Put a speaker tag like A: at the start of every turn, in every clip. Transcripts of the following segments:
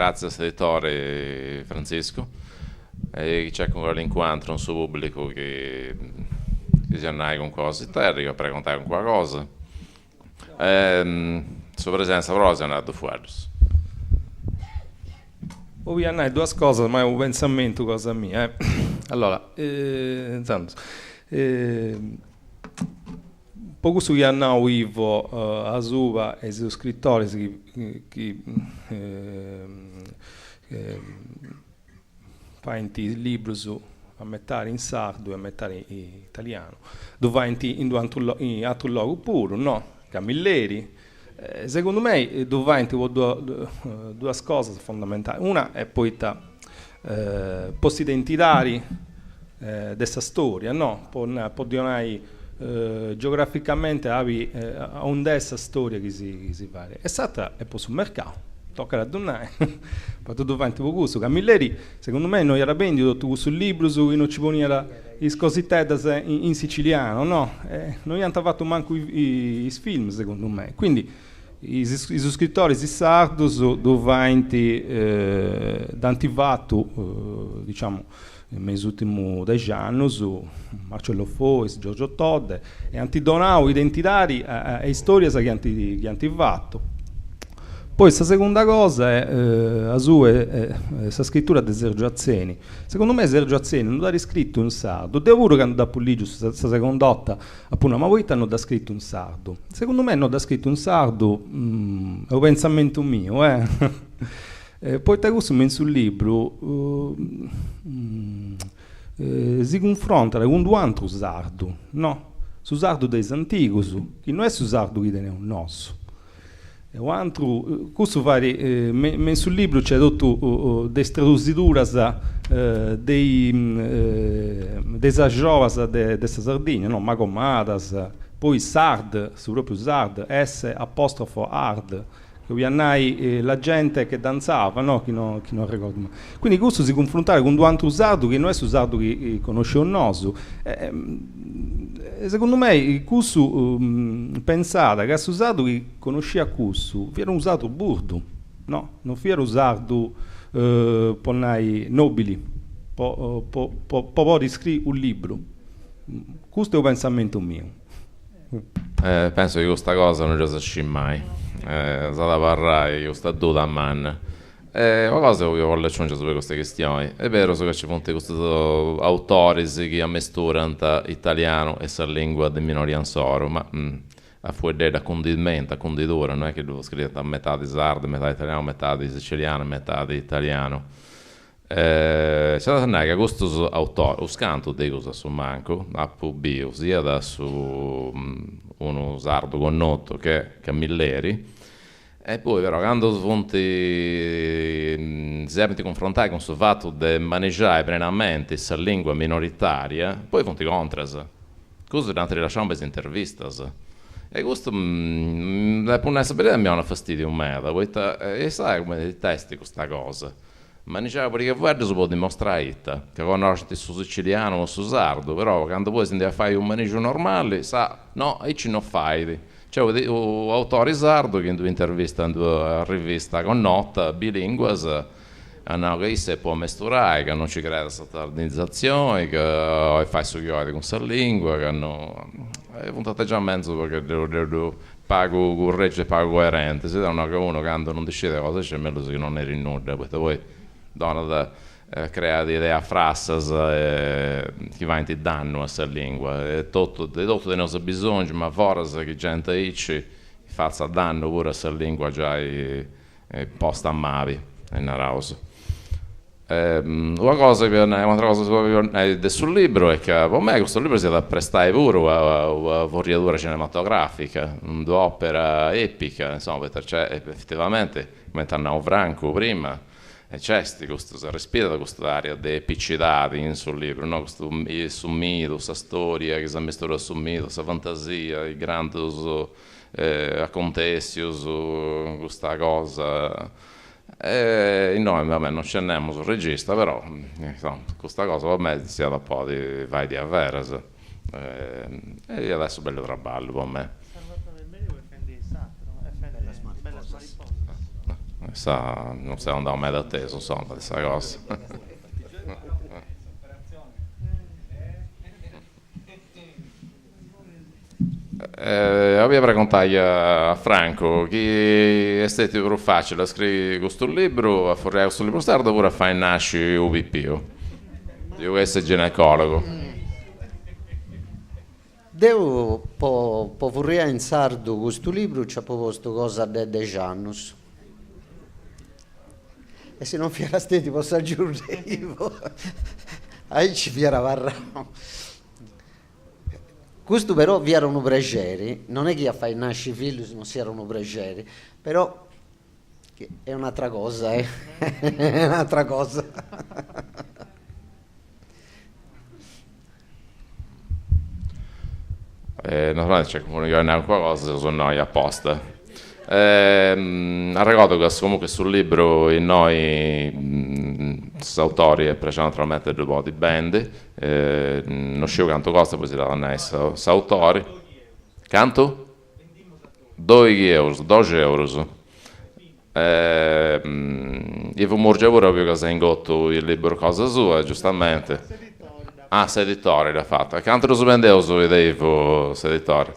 A: grazie all'editore Francisco, e c'è con l'incontro un suo pubblico che si annai con cose terriche per raccontare con qualcosa. Sua presenza però è andato fuori.
B: Vi annai due cose, ma è un pensamento cosa mia. Allora, intanto, poco su Iannau Ivo, Asuva e i suoi scrittori che fanno i libri a metà in sardo e a metà in italiano, dove in altro luogo pure, no? Camilleri. Secondo me dove due cose fondamentali. Una è poi post identitari dessa storia, no? Può dire geograficamente a dessa storia che si fa. E l'altra è poi sul mercato. Tocca a donare, poi tutto avanti con questo. Camilleri, secondo me, non era ben tutto sul libro, non ci poneva le cosiddette in siciliano, no? Non hanno fatto manco i film, secondo me. Quindi, i scrittori di sardos dovanti d'antivato, diciamo, negli ultimi 10 anni, Marcello Fois, Giorgio Todde, e antidonau identitari e storie che hanno fatto. Poi questa seconda cosa è questa scrittura di Sergio Azzeni. Secondo me Sergio Azzeni non ha riscritto un sardo, devo pure che hanno da Puligio questa seconda otta, appunto, ma voi hanno da scritto un sardo. Secondo me non da scritto un sardo, è un pensamento mio. Poi te questo sul libro si confronta con due altri sardo, no? Su sardo dei antichi, che non è su sardo che è un nostro. Questo vari, sul libro c'è tutto delle traduzioni delle giovas della Sardegna, no? Magomadas, poi Sard, su proprio Sard, S apostrofo Ard, che vi annai la gente che danzava, no? Chi non ricordo mai. Quindi questo si confrontare con due altri sardo che non è su sardo che conosce un noso. Secondo me questo pensate che su sardo che conosceva questo era un sardo burdo, no? Non era un sardo nobili, può riscrivere un libro. Questo è un pensamento mio.
A: Penso che questa cosa non ci si mai. Stata parrai questa duda a man. Una cosa che voglio aggiungere su queste questioni è vero che ci sono questi autori che mesturano italiano e la lingua di minori ansoro, ma a fuori da condimento, a conditura, non è che devo scrivere a metà di sardo, metà italiano, metà di siciliano, metà di italiano. C'è da dire che questo autore, lo scanto di cosa su manco, a bio, sia da su uno sardo connoto che Camilleri. E poi però quando si confrontare con questo fatto di maneggiare pienamente questa lingua minoritaria, poi fonti contras. Questo durante le lasciamo queste interviste. E questo può essere mi ha una fastidio un meta, e sai come i testi questa cosa. Maneggiare perché guarda si può dimostrare che conosci su siciliano o su sardo, però quando poi si andiamo a fare un maneggio normale, sa, no, e ci non fai. C'è un autore sardo che in due interviste in due riviste con nota bilingue hanno che si può mesturare, che non ci crede questa standardizzazione, che fai su con questa lingua, che hanno un atteggiamento perché pago corretto e pago coerente. Se da uno che non decide cosa c'è, meglio che non è in nulla, poi dona crea di idee frassas che va in danno a questa lingua. È tutto dei nostri bisogni, ma forse che gente ci faccia danno pure a questa lingua già posta a mavi in arauso. Un'altra cosa sul libro è che per me questo libro si è da prestare pure a fornitura cinematografica, un'opera epica, insomma, perché effettivamente, come Tannao Franco prima, e c'è questa respira da questa area di epicità sul libro, no? Questo mito, questa storia che si è mistura sul mito, questa fantasia, i grandi acontessi, questa cosa. Noi vabbè, non scendiamo sul regista, però insomma, questa cosa per me sia da un po' di vai di avveras. E adesso bello traballo per me. non stiamo andando mai da atteso, insomma, questa cosa. Io raccontai a Franco che è stato più facile a scrivere questo libro, a fornire questo libro stardo, oppure a fare nascere UVP. Io questo è ginecologo.
C: Devo fornire in sardo questo libro, ci ha proposto cosa de 10 anni. E se non fiera stati posso aggiungere io. Ahí ci fiera varrà. Questo però vi erano piaceri, non è che a fare nascere figli non si erano piaceri, però è un'altra cosa, è un'altra cosa.
A: Naturalmente c'è comunicare qualcosa, sono noi apposta. Ricordo che comunque sul libro noi autori e precedenti naturalmente due po' di band, non scevo quanto costa, poi si dà a autori. Quanto? 2 euro, 12 euro. Io morgevo proprio che si è ingotto il libro cosa sua, giustamente. Ah, 6 editori l'ha fatta. Quanto lo vendevo su vedevo 6 editori?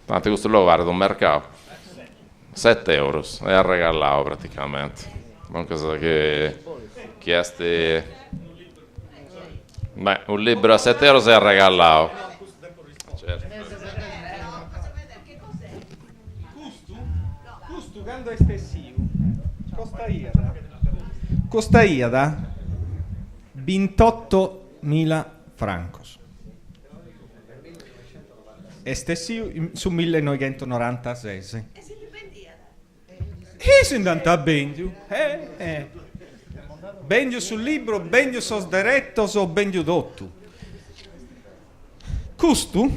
A: Tanto questo lo guarda un mercato. 7 euro, è a regalare praticamente. Non cosa che chiesti. Beh, un libro a 7 euro si è regalato. Certo.
B: Questo quando è estessivo costa IADA 28.000 francos. Estessivo su 1996. E se li vendia? Si andata a Bendio. Bendio sul libro, Bendio sos diretto, so Bendio dotto. Questo,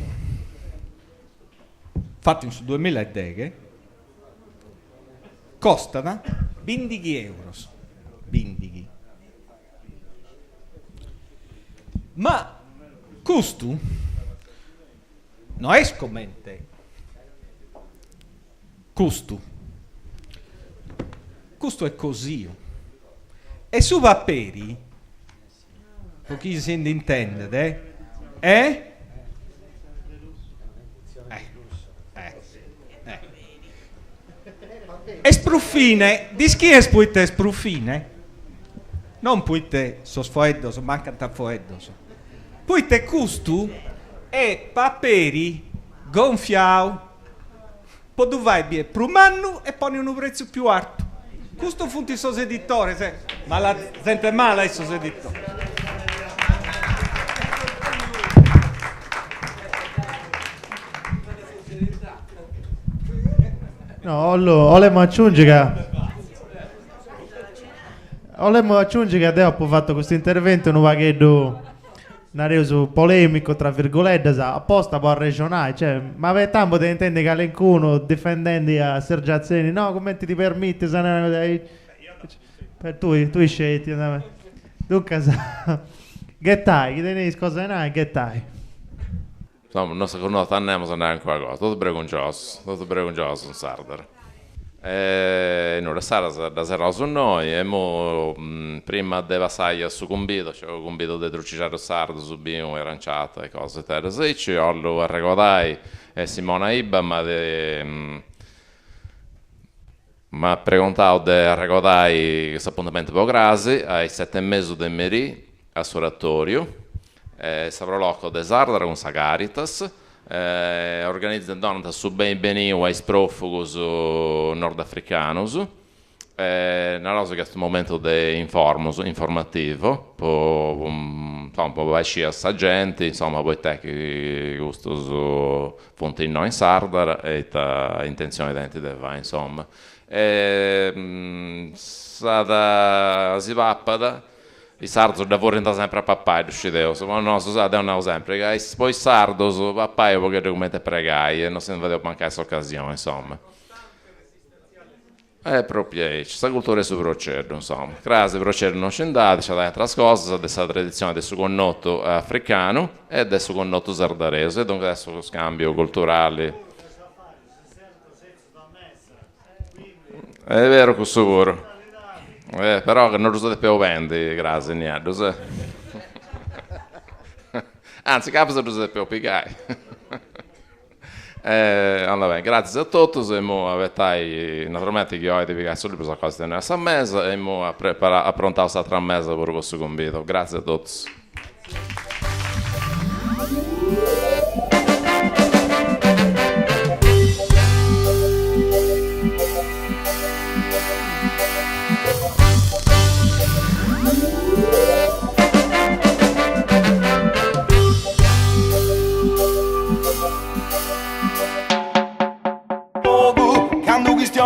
B: fatto su 2010, costa 20 euro. 20. Ma questo non è scommente. Questo è così. E su paperi, con chi si intende, E spruffine, di chi è spuite spruffine? Non puite sosfoeddos, manca tafoeddos. Puite custu e paperi gonfiau. Poi tu vai via prumannu e poni un prezzo più alto. Questo funti sos editore, ma la gente male è sos editore.
D: No, volevamo aggiungere che dopo ho fatto questo intervento non va che reso polemico tra virgolette apposta per ragionare, cioè, ma avete tempo di intendere che qualcuno difendendo a Sergiazzini no, come ti permetti per tu scegli dunque che tai, che tenéis cosa non che tai.
A: Insomma, non secondo me andiamo a andare in qualcosa, tutto bregungioso in Sardar. Non restare da zero su noi, e prima della saia succumbito, c'è succumbito di truciciare sardo, subito aranciata e cose terre. Sì, ho ricordai Simona Iba, ma preguntavo di ricordare questo appuntamento per Grasi, ai 7:30 del merì, a Soratorio. Savroloco de Sardar con Sagaritas, organizzando su ben benio ai sprofugos nordafricanos, una cosa che è un momento di informativo, poi vai a gente, insomma, poi te che gusto fonte in noi in Sardar e intenzione di va, insomma. Si va i sardos lavorano sempre a papà, ma no, scusate, non sempre, che poi sardo su papà io perché come pregai e non se ne vedevo mancare questa occasione, insomma. Proprio questa cultura è su procedo, insomma. Grazie, procedo non scendate, c'è da altre cose, questa tradizione del suo connotto africano e del suo connotto sardarese, dunque adesso lo scambio culturale. È vero questo pure. Però che non lo so più vendi, grazie, niente. Anzi, capo se lo so più piccai. Allora, grazie a tutti. Avete naturalmente che ho di piccare solo per questa cosa nella mesa e mo a prontare questa mesa per questo convito. Grazie a tutti.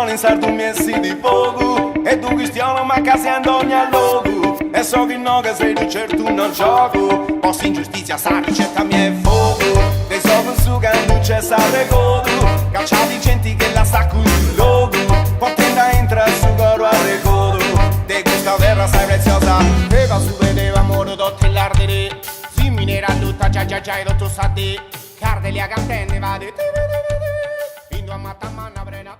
E: In sardo messi di fuoco e tu cristiano manca sempre ogni luogo e so che no che sei tu certo non gioco posso ingiustizia sa ricetta mia è fuoco e so che su che non c'è sta ricordo cacciati gente che la sta con il logo potendo entrare su coro a ricordo de questa terra sai preziosa e va su vedeva amore dotte l'ardere si minera tutta già e tutto sa di carde le cantenne va di Indo a matta manna brena